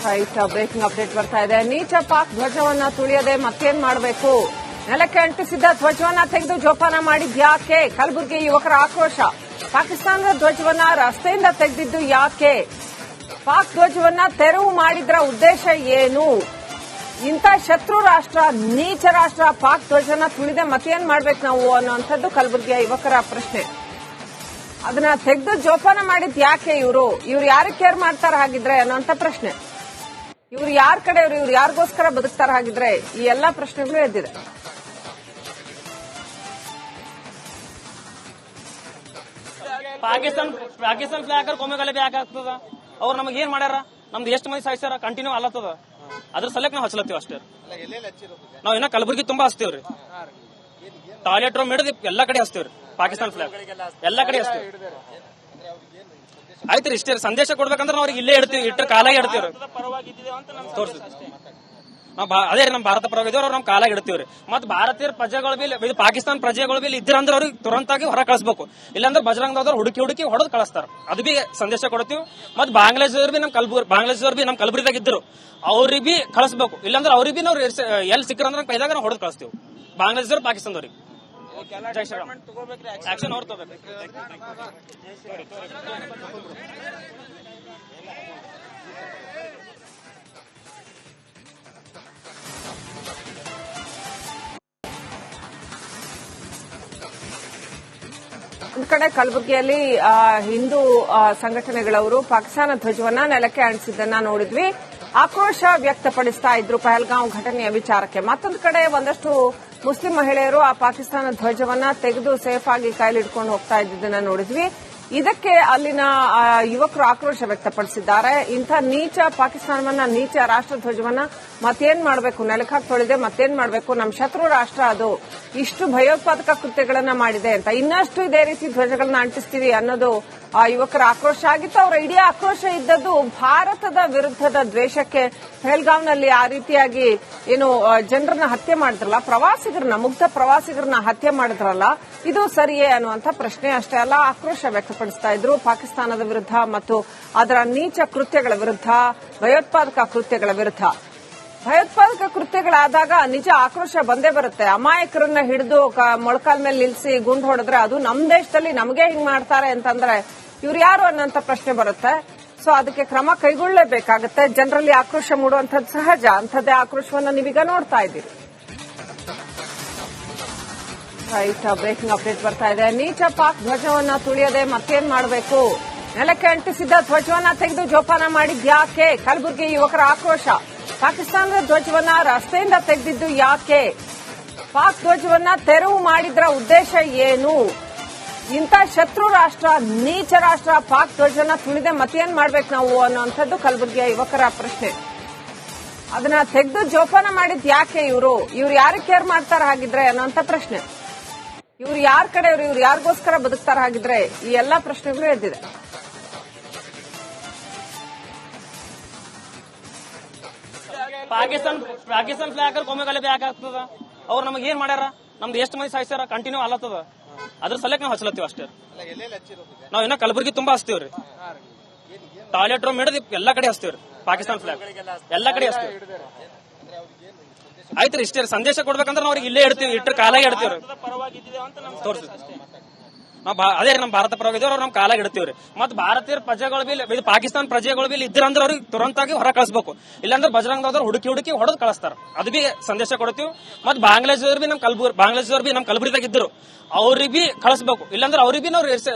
Right, breaking update ಬರ್ತಾ ಇದೆ. ನೀಚ ಪಾಕ್ ಧ್ವಜವನ್ನ ತುಳಿಯದೆ ಮತ್ತೇನ್ ಮಾಡಬೇಕು? ನೆಲಕ್ಕೆ ಅಂಟಿಸಿದ್ದ ಧ್ವಜವನ್ನ ತೆಗೆದು ಜೋಪಾನ ಮಾಡಿದ್ಯಾಕೆ? ಕಲಬುರಗಿ ಯುವಕರ ಆಕ್ರೋಶ. ಪಾಕಿಸ್ತಾನದ ಧ್ವಜವನ್ನ ರಸ್ತೆಯಿಂದ ತೆಗೆದಿದ್ದು ಯಾಕೆ? ಪಾಕ್ ಧ್ವಜವನ್ನ ತೆರವು ಮಾಡಿದ್ರ ಉದ್ದೇಶ ಏನು? ಇಂಥ ಶತ್ರು ರಾಷ್ಟ್ರ, ನೀಚ ರಾಷ್ಟ್ರ ಪಾಕ್ ಧ್ವಜನ ತುಳಿದೆ ಮತ್ತೇನ್ ಮಾಡ್ಬೇಕು ನಾವು ಅನ್ನುವಂಥದ್ದು ಕಲಬುರಗಿಯ ಯುವಕರ ಪ್ರಶ್ನೆ. ಅದನ್ನ ತೆಗೆದು ಜೋಪಾನ ಮಾಡಿದ್ ಯಾಕೆ? ಇವ್ರು ಯಾರು ಕೇರ್ ಮಾಡ್ತಾರ ಹಾಗಿದ್ರೆ ಅನ್ನೋಂಥ ಪ್ರಶ್ನೆ. ಇವ್ರು ಯಾರ ಕಡೆಯವರು? ಇವ್ರು ಯಾರಿಗೋಸ್ಕರ ಬದುಕ್ತಾರ ಹಾಗಿದ್ರೆ? ಈ ಎಲ್ಲಾ ಪ್ರಶ್ನೆಗಳು ಎದ್ದಿದೆ. ಪಾಕಿಸ್ತಾನ ಫ್ಲಾಗ್ ಕೊಮ್ಮೆಗಲೆ ಬೇಕಾಗ್ತದ. ಅವ್ರು ನಮಗೆ ಏನ್ ಮಾಡ್ಯಾರ? ನಮ್ದು ಎಷ್ಟು ಮಂದಿ ಸಾಯಿಸ್ಯಾರ? ಕಂಟಿನ್ಯೂ ಅಲ್ಲತ್ತದ. ಅದ್ರ ಸಲಕ್ ನಾವು ಹಚ್ಚಲತ್ತೀವಿ ಅಷ್ಟೇ. ನಾವ್ ಇನ್ನ ಕಲಬುರಗಿ ತುಂಬಾ ಹಚ್ತೇವ್ರಿ. ಟಾಯ್ಲೆಟ್ ರೂಮ್ ಹಿಡಿದು ಎಲ್ಲಾ ಕಡೆ ಹಚ್ತೇವ್ರಿ. ಪಾಕಿಸ್ತಾನ ಫ್ಲಾಗ್ ಎಲ್ಲಾ ಕಡೆ ಹಚ್ತೇವ್ರಿ. ಆಯ್ತ್ರಿ, ಇಷ್ಟೇ ಸಂದೇಶ ಕೊಡ್ಬೇಕಂದ್ರೆ ಅವ್ರಿಗೆ ಇಲ್ಲೇ ಇಡ್ತೀವಿ, ಇಟ್ಟ ಕಾಲಾಗಿ ಇಡ್ತೀವ್ರಿ. ತೋರ್ಸಿ, ಅದೇ ರೀ, ನಮ್ ಭಾರತ ಪರವಾಗಿದ್ದೇವ್ರ, ಅವ್ರು ನಮ್ ಕಾಲಾಗಿ ಇಡ್ತೀವ್ರಿ. ಮತ್ ಭಾರತೀಯ ಪ್ರಜೆಗಳು ಬಿ ಪಾಕಿಸ್ತಾನ ಪ್ರಜೆಗಳು ಬಿ ಇದ್ರಂದ್ರೆ ಅವ್ರಿಗೆ ತುರಂತಾಗಿ ಹೊರ ಕಳಿಸ್ಬೇಕು. ಇಲ್ಲಾಂದ್ರೆ ಬಜರಂಗದವ್ರು ಹುಡುಕಿ ಹೊಡೆದು ಕಳಿಸ್ತಾರ. ಅದು ಬಿ ಸಂದೇಶ ಕೊಡ್ತೀವಿ. ಮತ್ ಬಾಂಗ್ಲಾದೇಶದವ್ರು ಬಿ ನಮ್ ಕಲಬುರಗಿದಾಗ ಇದ್ರು, ಅವ್ರಿಗೆ ಬಿ ಕಳಿಸ್ಬೇಕು. ಇಲ್ಲಾಂದ್ರೆ ಅವ್ರಿಗೆ ಬಿ ನಾವು ಎಲ್ಲಿ ಸಿಕ್ಕರಂದ್ರೆ ಕೈದಾಗ ನಾವು ಹೊಡೆದು ಕಳಿಸ್ತೀವಿ. ಬಾಂಗ್ಲಾದೇಶದವ್ರು ಪಾಕಿಸ್ತಾನದವ್ರಿಗೆ ಜೈ ಶ್ರೀರಾಮ್ ಆಕ್ಷನ್ ಅವ್ರು ತಗೋಬೇಕು. ಒಂದು ಕಡೆ ಕಲಬುರಗಿಯಲ್ಲಿ ಹಿಂದೂ ಸಂಘಟನೆಗಳವರು ಪಾಕಿಸ್ತಾನ ಧ್ವಜವನ್ನ ನೆಲಕ್ಕೆ ಅಂಟಿಸಿದ್ದನ್ನ ನೋಡಿದ್ವಿ. ಆಕ್ರೋಶ ವ್ಯಕ್ತಪಡಿಸ್ತಾ ಇದ್ರು ಪಹಲ್ಗಾಂವ್ ಘಟನೆಯ ವಿಚಾರಕ್ಕೆ. ಮತ್ತೊಂದು ಕಡೆ ಒಂದಷ್ಟು ಮುಸ್ಲಿಂ ಮಹಿಳೆಯರು ಆ ಪಾಕಿಸ್ತಾನ ಧ್ವಜವನ್ನ ತೆಗೆದು ಸೇಫ್ ಆಗಿ ಕೈಲಿಡ್ಕೊಂಡು ಹೋಗ್ತಾ ಇದ್ದದನ್ನ ನೋಡಿದ್ವಿ. ಇದಕ್ಕೆ ಅಲ್ಲಿನ ಯುವಕರು ಆಕ್ರೋಶ ವ್ಯಕ್ತಪಡಿಸಿದ್ದಾರೆ. ಇಂಥ ನೀಚ ಪಾಕಿಸ್ತಾನವನ್ನ, ನೀಚ ರಾಷ್ಟ್ರ ಧ್ವಜವನ್ನ ಮತ್ತೇನ್ ಮಾಡಬೇಕು? ನೆಲಕ್ಕೆ ಹಾಕಿ ತೊಳೆದೆ ಮತ್ತೇನ್ ಮಾಡಬೇಕು? ನಮ್ಮ ಶತ್ರು ರಾಷ್ಟ್ರ ಅದು ಇಷ್ಟು ಭಯೋತ್ಪಾದಕ ಕೃತ್ಯಗಳನ್ನ ಮಾಡಿದೆ ಅಂತ, ಇನ್ನಷ್ಟು ಇದೇ ರೀತಿ ಧ್ವಜಗಳನ್ನ ಅಂಟಿಸ್ತೀವಿ ಅನ್ನೋದು ಆ ಯುವಕರ ಆಕ್ರೋಶ ಆಗಿತ್ತು. ಅವರ ಇಡೀ ಆಕ್ರೋಶ ಇದ್ದದ್ದು ಭಾರತದ ವಿರುದ್ಧದ ದ್ವೇಷಕ್ಕೆ. ಪಹಲ್ಗಾಂವ್ನಲ್ಲಿ ಆ ರೀತಿಯಾಗಿ ಏನು ಜನರನ್ನ ಹತ್ಯೆ ಮಾಡಿದ್ರಲ್ಲ, ಪ್ರವಾಸಿಗರನ್ನ, ಮುಗ್ಧ ಪ್ರವಾಸಿಗರನ್ನ ಹತ್ಯೆ ಮಾಡಿದ್ರಲ್ಲ, ಇದು ಸರಿಯೇ ಅನ್ನುವಂಥ ಪ್ರಶ್ನೆ ಅಷ್ಟೇ ಅಲ್ಲ, ಆಕ್ರೋಶ ವ್ಯಕ್ತಪಡಿಸ್ತಾ ಇದ್ರು ಪಾಕಿಸ್ತಾನದ ವಿರುದ್ಧ ಮತ್ತು ಅದರ ನೀಚ ಕೃತ್ಯಗಳ ವಿರುದ್ಧ, ಭಯೋತ್ಪಾದಕ ಕೃತ್ಯಗಳ ವಿರುದ್ಧ. ಭಯೋತ್ಪಾದಕ ಕೃತ್ಯಗಳಾದಾಗ ನಿಜ ಆಕ್ರೋಶ ಬಂದೇ ಬರುತ್ತೆ. ಅಮಾಯಕರನ್ನ ಹಿಡಿದು ಮೊಳಕಾಲ್ ಮೇಲೆ ನಿಲ್ಲಿಸಿ ಗುಂಡು ಹೊಡೆದ್ರೆ ಅದು ನಮ್ಮ ದೇಶದಲ್ಲಿ ನಮಗೆ ಹಿಂಗ್ ಮಾಡ್ತಾರೆ ಅಂತಂದ್ರೆ ಇವ್ರು ಯಾರು ಅನ್ನೋಂಥ ಪ್ರಶ್ನೆ ಬರುತ್ತೆ. ಸೊ ಅದಕ್ಕೆ ಕ್ರಮ ಕೈಗೊಳ್ಳಲೇಬೇಕಾಗುತ್ತೆ. ಜನರಲ್ಲಿ ಆಕ್ರೋಶ ಮೂಡುವಂಥದ್ದು ಸಹಜ. ಅಂಥದ್ದೇ ಆಕ್ರೋಶವನ್ನ ನೀವೀಗ ನೋಡ್ತಾ ಇದ್ದೀರಿ. ರೈಟ್, ಬ್ರೇಕಿಂಗ್ ಅಪ್ಡೇಟ್ ಬರ್ತಾ ಇದೆ. ನೀಚ ಪಾಕ್ ಧ್ವಜವನ್ನ ತುಳಿಯದೆ ಮತ್ತೇನ್ ಮಾಡಬೇಕು? ನೆಲಕ್ಕೆ ಅಂಟಿಸಿದ್ದ ಧ್ವಜವನ್ನ ತೆಗೆದು ಜೋಪಾನ ಮಾಡಿದ್ಯಾಕೆ? ಕಲಬುರಗಿ ಯುವಕರ ಆಕ್ರೋಶ. ಪಾಕಿಸ್ತಾನದ ಧ್ವಜವನ್ನ ರಸ್ತೆಯಿಂದ ತೆಗೆದಿದ್ದು ಯಾಕೆ? ಪಾಕ್ ಧ್ವಜವನ್ನ ತೆರವು ಮಾಡಿದ್ರ ಉದ್ದೇಶ ಏನು? ಇಂಥ ಶತ್ರು ರಾಷ್ಟ್ರ, ನೀಚ ರಾಷ್ಟ್ರ ಪಾಕ್ ಧ್ವಜವನ್ನ ತುಳಿದೆ ಮತ್ತೇನ್ ಮಾಡ್ಬೇಕು ನಾವು ಅನ್ನುವಂಥದ್ದು ಕಲಬುರಗಿಯ ಯುವಕರ ಪ್ರಶ್ನೆ. ಅದನ್ನ ತೆಗೆದು ಜೋಪಾನ ಮಾಡಿದ್ ಯಾಕೆ? ಇವ್ರು ಯಾರು ಕೇರ್ ಮಾಡ್ತಾರ ಹಾಗಿದ್ರೆ ಅನ್ನೋಂಥ ಪ್ರಶ್ನೆ. ಇವ್ರು ಯಾರ ಕಡೆಯವರು? ಇವ್ರು ಯಾರಿಗೋಸ್ಕರ ಬದುಕ್ತಾರ ಹಾಗಿದ್ರೆ? ಈ ಎಲ್ಲಾ ಪ್ರಶ್ನೆಗಳು ಎದ್ದಿದೆ. ಪಾಕಿಸ್ತಾನ ಫ್ಲಾಗ್ ಕೊಮ್ಮೆಗಲೆ ಬೇಕಾಗ್ತದ. ಅವ್ರು ನಮಗೆ ಏನ್ ಮಾಡ್ಯಾರ? ನಮ್ದು ಎಷ್ಟು ಮಂದಿ ಸಾಯಿಸ್ಯಾರ? ಕಂಟಿನ್ಯೂ ಅಲ್ಲತ್ತದ. ಅದ್ರ ಸಲಕ್ ನಾವು ಹಚ್ಚಲತ್ತೀವಿ ಅಷ್ಟೇ. ನಾವ್ ಇನ್ನ ಕಲಬುರಗಿ ತುಂಬಾ ಹಚ್ತೇವ್ರಿ. ಟಾಯ್ಲೆಟ್ ರೂಮ್ ಹಿಡಿದು ಎಲ್ಲಾ ಕಡೆ ಹಚ್ತೇವ್ರಿ. ಪಾಕಿಸ್ತಾನ ಫ್ಲಾಗ್ ಎಲ್ಲಾ ಕಡೆ ಹಚ್ತೇವ್ರಿ. ಆಯ್ತ್ರಿ, ಇಷ್ಟೇ ಸಂದೇಶ ಕೊಡ್ಬೇಕಂದ್ರೆ ಅವ್ರಿಗೆ ಇಲ್ಲೇ ಇಡ್ತೀವಿ, ಇಟ್ಟ ಕಾಲಾಗಿ ಇಡ್ತೀವ್ರಿ. ತೋರ್ಸಿ, ಅದೇ ರೀ, ನಮ್ ಭಾರತ ಪರವಾಗಿದ್ದೇವ್ರ, ಅವ್ರು ನಮ್ ಕಾಲಾಗಿ ಇಡ್ತೀವ್ರಿ. ಮತ್ ಭಾರತೀಯ ಪ್ರಜೆಗಳು ಬಿ ಪಾಕಿಸ್ತಾನ ಪ್ರಜೆಗಳು ಬಿ ಇದ್ರಂದ್ರೆ ಅವ್ರಿಗೆ ತುರಂತಾಗಿ ಹೊರ ಕಳಿಸ್ಬೇಕು. ಇಲ್ಲಾಂದ್ರೆ ಬಜರಂಗದವ್ರು ಹುಡುಕಿ ಹೊಡೆದು ಕಳಿಸ್ತಾರ. ಅದು ಬಿ ಸಂದೇಶ ಕೊಡ್ತೀವಿ. ಮತ್ ಬಾಂಗ್ಲಾದೇಶದವ್ರು ಬಿ ನಮ್ ಕಲಬುರಗಿದಾಗ ಇದ್ರು, ಅವ್ರಿಗೆ ಬಿ ಕಳಿಸ್ಬೇಕು. ಇಲ್ಲಾಂದ್ರೆ ಅವ್ರಿಗೆ ಬಿ ನಾವು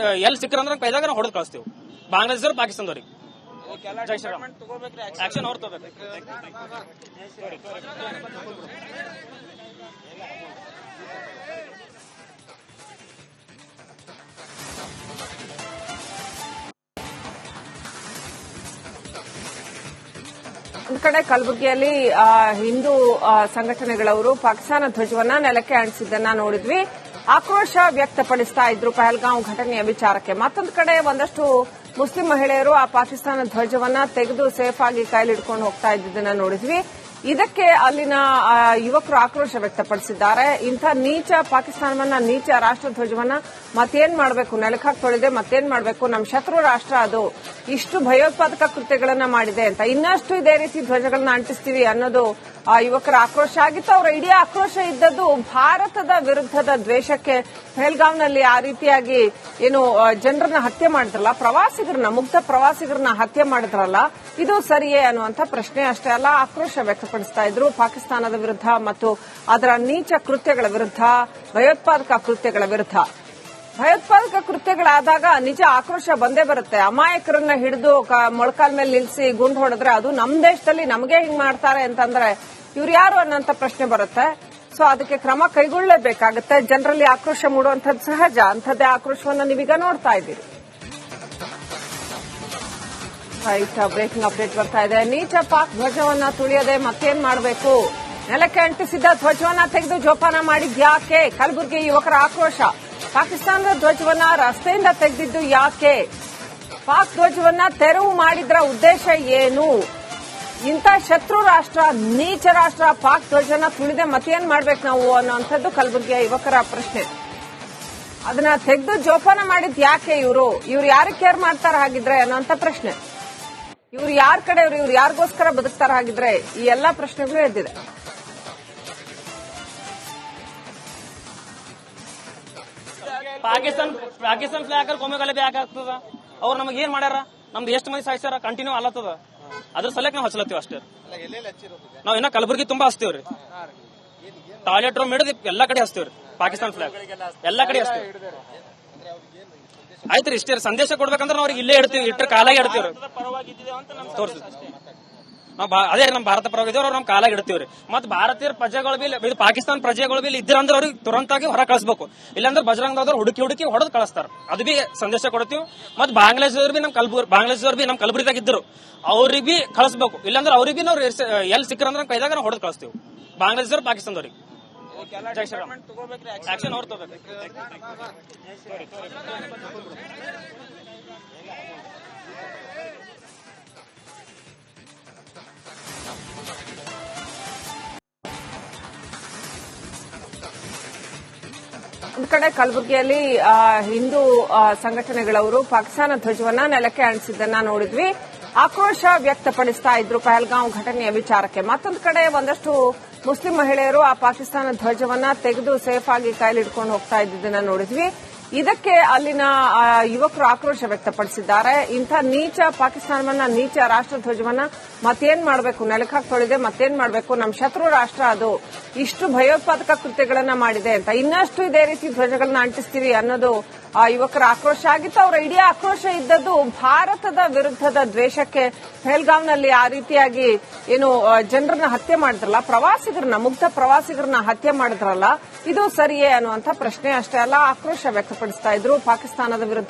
ಎಲ್ಲಿ ಸಿಕ್ಕರಂದ್ರೆ ಕೈದಾಗ ನಾವು ಹೊಡೆದು ಕಳಿಸ್ತೀವಿ. ಬಾಂಗ್ಲಾದೇಶದವ್ರು ಪಾಕಿಸ್ತಾನದವ್ರಿಗೆ ಜೈ ಶ್ರೀರಾಮ್ ಆಕ್ಷನ್ ಅವ್ರು ತಗೋಬೇಕು. ಒಂದು ಕಡೆ ಕಲಬುರಗಿಯಲ್ಲಿ ಹಿಂದೂ ಸಂಘಟನೆಗಳವರು ಪಾಕಿಸ್ತಾನ ಧ್ವಜವನ್ನ ನೆಲಕ್ಕೆ ಅಂಟಿಸಿದ್ದನ್ನ ನೋಡಿದ್ವಿ. ಆಕ್ರೋಶ ವ್ಯಕ್ತಪಡಿಸ್ತಾ ಇದ್ರು ಪಹಲ್ಗಾಂವ್ ಘಟನೆಯ ವಿಚಾರಕ್ಕೆ. ಮತ್ತೊಂದು ಕಡೆ ಒಂದಷ್ಟು ಮುಸ್ಲಿಂ ಮಹಿಳೆಯರು ಆ ಪಾಕಿಸ್ತಾನ ಧ್ವಜವನ್ನ ತೆಗೆದು ಸೇಫ್ ಆಗಿ ಕೈಲಿಡ್ಕೊಂಡು ಹೋಗ್ತಾ ಇದ್ದದನ್ನ ನೋಡಿದ್ವಿ. ಇದಕ್ಕೆ ಅಲ್ಲಿನ ಯುವಕರು ಆಕ್ರೋಶ ವ್ಯಕ್ತಪಡಿಸಿದ್ದಾರೆ. ಇಂಥ ನೀಚ ಪಾಕಿಸ್ತಾನವನ್ನ, ನೀಚ ರಾಷ್ಟ್ರಧ್ವಜವನ್ನ ಮತ್ತೇನ್ ಮಾಡಬೇಕು, ನೆಲಕ್ಕೆ ಹಾಕಿ ತೊಳೆದೆ ಮತ್ತೇನ್ ಮಾಡಬೇಕು, ನಮ್ಮ ಶತ್ರು ರಾಷ್ಟ್ರ ಅದು ಇಷ್ಟು ಭಯೋತ್ಪಾದಕ ಕೃತ್ಯಗಳನ್ನ ಮಾಡಿದೆ ಅಂತ, ಇನ್ನಷ್ಟು ಇದೇ ರೀತಿ ಧ್ವಜಗಳನ್ನ ಅಂಟಿಸ್ತೀವಿ ಅನ್ನೋದು ಆ ಯುವಕರ ಆಕ್ರೋಶ ಆಗಿತ್ತು. ಅವರ ಇಡೀ ಆಕ್ರೋಶ ಇದ್ದದ್ದು ಭಾರತದ ವಿರುದ್ಧದ ದ್ವೇಷಕ್ಕೆ. ಪಹಲ್ಗಾಂವ್ನಲ್ಲಿ ಆ ರೀತಿಯಾಗಿ ಏನು ಜನರನ್ನ ಹತ್ಯೆ ಮಾಡಿದ್ರಲ್ಲ, ಪ್ರವಾಸಿಗರನ್ನ, ಮುಗ್ಧ ಪ್ರವಾಸಿಗರನ್ನ ಹತ್ಯೆ ಮಾಡಿದ್ರಲ್ಲ, ಇದು ಸರಿಯೇ ಅನ್ನುವಂಥ ಪ್ರಶ್ನೆ ಅಷ್ಟೇ ಅಲ್ಲ, ಆಕ್ರೋಶ ವ್ಯಕ್ತಪಡಿಸ್ತಾ ಇದ್ರು ಪಾಕಿಸ್ತಾನದ ವಿರುದ್ಧ ಮತ್ತು ಅದರ ನೀಚ ಕೃತ್ಯಗಳ ವಿರುದ್ಧ, ಭಯೋತ್ಪಾದಕ ಕೃತ್ಯಗಳ ವಿರುದ್ಧ. ಭಯೋತ್ಪಾದಕ ಕೃತ್ಯಗಳಾದಾಗ ನಿಜ ಆಕ್ರೋಶ ಬಂದೇ ಬರುತ್ತೆ. ಅಮಾಯಕರನ್ನ ಹಿಡಿದು ಮೊಳಕಾಲ್ ಮೇಲೆ ನಿಲ್ಲಿಸಿ ಗುಂಡು ಹೊಡೆದ್ರೆ ಅದು ನಮ್ಮ ದೇಶದಲ್ಲಿ ನಮಗೆ ಹಿಂಗ್ ಮಾಡ್ತಾರೆ ಅಂತಂದ್ರೆ ಇವ್ರು ಯಾರು ಅನ್ನೋಂಥ ಪ್ರಶ್ನೆ ಬರುತ್ತೆ. ಸೊ ಅದಕ್ಕೆ ಕ್ರಮ ಕೈಗೊಳ್ಳಲೇಬೇಕಾಗುತ್ತೆ. ಜನರಲ್ಲಿ ಆಕ್ರೋಶ ಮೂಡುವಂಥದ್ದು ಸಹಜ. ಅಂಥದ್ದೇ ಆಕ್ರೋಶವನ್ನು ನೀವೀಗ ನೋಡ್ತಾ ಇದ್ದೀರಿ. ಬ್ರೇಕಿಂಗ್ ಅಪ್ಡೇಟ್ ಬರ್ತಾ ಇದೆ. ನೀಚ ಪಾಕ್ ಧ್ವಜವನ್ನ ತುಳಿಯದೆ ಮತ್ತೇನ್ ಮಾಡಬೇಕು, ನೆಲಕ್ಕೆ ಅಂಟಿಸಿದ್ದ ಧ್ವಜವನ್ನ ತೆಗೆದು ಜೋಪಾನ ಮಾಡಿದ್ಯಾಕೆ? ಕಲಬುರಗಿ ಯುವಕರ ಆಕ್ರೋಶ. ಪಾಕಿಸ್ತಾನದ ಧ್ವಜವನ್ನ ರಸ್ತೆಯಿಂದ ತೆಗೆದಿದ್ದು ಯಾಕೆ? ಪಾಕ್ ಧ್ವಜವನ್ನ ತೆರವು ಮಾಡಿದ್ರ ಉದ್ದೇಶ ಏನು? ಇಂಥ ಶತ್ರು ರಾಷ್ಟ್ರ, ನೀಚ ರಾಷ್ಟ್ರ ಪಾಕ್ ಧ್ವಜನ ತುಳಿದೆ ಮತ್ತೇನ್ ಮಾಡ್ಬೇಕು ನಾವು ಅನ್ನೋಂಥದ್ದು ಕಲಬುರಗಿಯ ಯುವಕರ ಪ್ರಶ್ನೆ. ಅದನ್ನ ತೆಗೆದು ಜೋಪಾನ ಮಾಡಿದ್ ಯಾಕೆ? ಇವರು ಯಾರು ಕೇರ್ ಮಾಡ್ತಾರ ಹಾಗಿದ್ರೆ ಅನ್ನೋಂಥ ಪ್ರಶ್ನೆ. ಇವ್ರು ಯಾರ ಕಡೆ, ಇವ್ರು ಯಾರಿಗೋಸ್ಕರ ಬದುಕ್ತಾರ ಹಾಗಿದ್ರೆ? ಈ ಎಲ್ಲಾ ಪ್ರಶ್ನೆಗಳು ಎದ್ದಿದೆ. ಪಾಕಿಸ್ತಾನ ಫ್ಲಾಗ್ ಕೊಮ್ಮೆಗಲೆ ಬ್ಯಾಕ್ ಆಗ್ತದ. ಅವ್ರು ನಮಗೆ ಏನ್ ಮಾಡ್ಯಾರ? ನಮ್ದು ಎಷ್ಟು ಮಂದಿ ಸಾಯಿಸ್ಯಾರ? ಕಂಟಿನ್ಯೂ ಅಲ್ಲತ್ತದ. ಅದ್ರ ಸಲಕ್ ನಾವು ಹಚ್ಚಲತ್ತೀವಿ ಅಷ್ಟೇ. ನಾವ್ ಇನ್ನ ಕಲಬುರಗಿ ತುಂಬಾ ಹಚ್ತೀವ್ರಿ. ಟಾಯ್ಲೆಟ್ ರೂಮ್ ಹಿಡಿದು ಎಲ್ಲಾ ಕಡೆ ಹಚ್ತೀವ್ರಿ ಪಾಕಿಸ್ತಾನ ಫ್ಲಾಗ್, ಎಲ್ಲಾ ಕಡೆ ಹಚ್ತೀವಿ. ಆಯ್ತ್ರಿ, ಇಷ್ಟೇ ಸಂದೇಶ ಕೊಡ್ಬೇಕಂದ್ರೆ ನಾವು ಅವ್ರಿಗೆ ಇಲ್ಲೇ ಇಡ್ತೀವಿ, ಇಟ್ಟರೆ ಕಾಲಾಗಿ ಇಡ್ತೀವ್ರಿ. ತೋರಿಸ್ತೀವಿ ನಾವು ಅದೇ ನಮ್ಮ ಭಾರತ ಪರವಾಗಿದ್ದೇವ್ರು, ಅವ್ರು ನಮ್ಮ ಕಾಲಾಗಿ ಇಡ್ತೀವ್ರಿ. ಮತ್ ಭಾರತೀಯ ಪ್ರಜೆಗಳು ಬಿ ಇದು ಪಾಕಿಸ್ತಾನ ಪ್ರಜೆಗಳು ಬಿ ಇದ್ರಂದ್ರೆ ಅವ್ರಿಗೆ ತುರಂತಾಗಿ ಹೊರ ಕಳಿಸ್ಬೇಕು. ಇಲ್ಲಾಂದ್ರೆ ಬಜರಂಗದವ್ರು ಹುಡುಕಿ ಹೊಡೆದು ಕಳಿಸ್ತಾರ. ಅದು ಬಿ ಸಂದೇಶ ಕೊಡ್ತೀವಿ. ಮತ್ ಬಾಂಗ್ಲಾದೇಶದವ್ರು ಬಿ ನಮ್ಮ ಕಲಬುರಗಿದಾಗ ಇದ್ರು, ಅವ್ರಿಗೆ ಬಿ ಕಳಿಸ್ಬೇಕು. ಇಲ್ಲಾಂದ್ರೆ ಅವ್ರಿಗೆ ಬಿ ನಾವು ಎಲ್ಲಿ ಸಿಕ್ಕರಂದ್ರೆ ಕೈದಾಗ ನಾವು ಹೊಡೆದು ಕಳಿಸ್ತೀವಿ. ಬಾಂಗ್ಲಾದೇಶದವ್ರು ಪಾಕಿಸ್ತಾನದವ್ರಿಗೆ ಆಕ್ಷನ್ ಅವ್ರು ತಗೋಬೇಕು. ಒಂದು ಕಡೆ ಕಲಬುರಗಿಯಲ್ಲಿ ಹಿಂದೂ ಸಂಘಟನೆಗಳವರು ಪಾಕಿಸ್ತಾನ ಧ್ವಜವನ್ನ ನೆಲಕ್ಕೆ ಅಂಟಿಸಿದ್ದನ್ನ ನೋಡಿದ್ವಿ. ಆಕ್ರೋಶ ವ್ಯಕ್ತಪಡಿಸ್ತಾ ಇದ್ರು ಪಹಲ್ಗಾಂವ್ ಘಟನೆಯ ವಿಚಾರಕ್ಕೆ. ಮತ್ತೊಂದು ಕಡೆ ಒಂದಷ್ಟು ಮುಸ್ಲಿಂ ಮಹಿಳೆಯರು ಆ ಪಾಕಿಸ್ತಾನ ಧ್ವಜವನ್ನ ತೆಗೆದು ಸೇಫ್ ಆಗಿ ಕೈಲಿಡ್ಕೊಂಡು ಹೋಗ್ತಾ ಇದ್ದದನ್ನ ನೋಡಿದ್ವಿ. ಇದಕ್ಕೆ ಅಲ್ಲಿನ ಯುವಕರು ಆಕ್ರೋಶ ವ್ಯಕ್ತಪಡಿಸಿದ್ದಾರೆ. ಇಂಥ ನೀಚ ಪಾಕಿಸ್ತಾನವನ್ನ, ನೀಚ ರಾಷ್ಟ್ರಧ್ವಜವನ್ನ ಮತ್ತೇನ್ ಮಾಡಬೇಕು, ನೆಲಕ್ಕೆ ಹಾಕಿ ತೊಳೆದೆ ಮತ್ತೇನ್ ಮಾಡಬೇಕು, ನಮ್ಮ ಶತ್ರು ರಾಷ್ಟ್ರ ಅದು ಇಷ್ಟು ಭಯೋತ್ಪಾದಕ ಕೃತ್ಯಗಳನ್ನ ಮಾಡಿದೆ ಅಂತ, ಇನ್ನಷ್ಟು ಇದೇ ರೀತಿ ಧ್ವಜಗಳನ್ನ ಅಂಟಿಸ್ತೀವಿ ಅನ್ನೋದು ಆ ಯುವಕರ ಆಕ್ರೋಶ ಆಗಿತ್ತು. ಅವರ ಇಡೀ ಆಕ್ರೋಶ ಇದ್ದದ್ದು ಭಾರತದ ವಿರುದ್ಧದ ದ್ವೇಷಕ್ಕೆ. ಪಹಲ್ಗಾಂವ್ನಲ್ಲಿ ಆ ರೀತಿಯಾಗಿ ಏನು ಜನರನ್ನ ಹತ್ಯೆ ಮಾಡಿದ್ರಲ್ಲ, ಪ್ರವಾಸಿಗರನ್ನ, ಮುಗ್ಧ ಪ್ರವಾಸಿಗರನ್ನ ಹತ್ಯೆ ಮಾಡಿದ್ರಲ್ಲ, ಇದು ಸರಿಯೇ ಅನ್ನುವಂಥ ಪ್ರಶ್ನೆ ಅಷ್ಟೇ ಅಲ್ಲ, ಆಕ್ರೋಶ ವ್ಯಕ್ತಪಡಿಸ್ತಾ ಇದ್ರು ಪಾಕಿಸ್ತಾನದ ವಿರುದ್ಧ.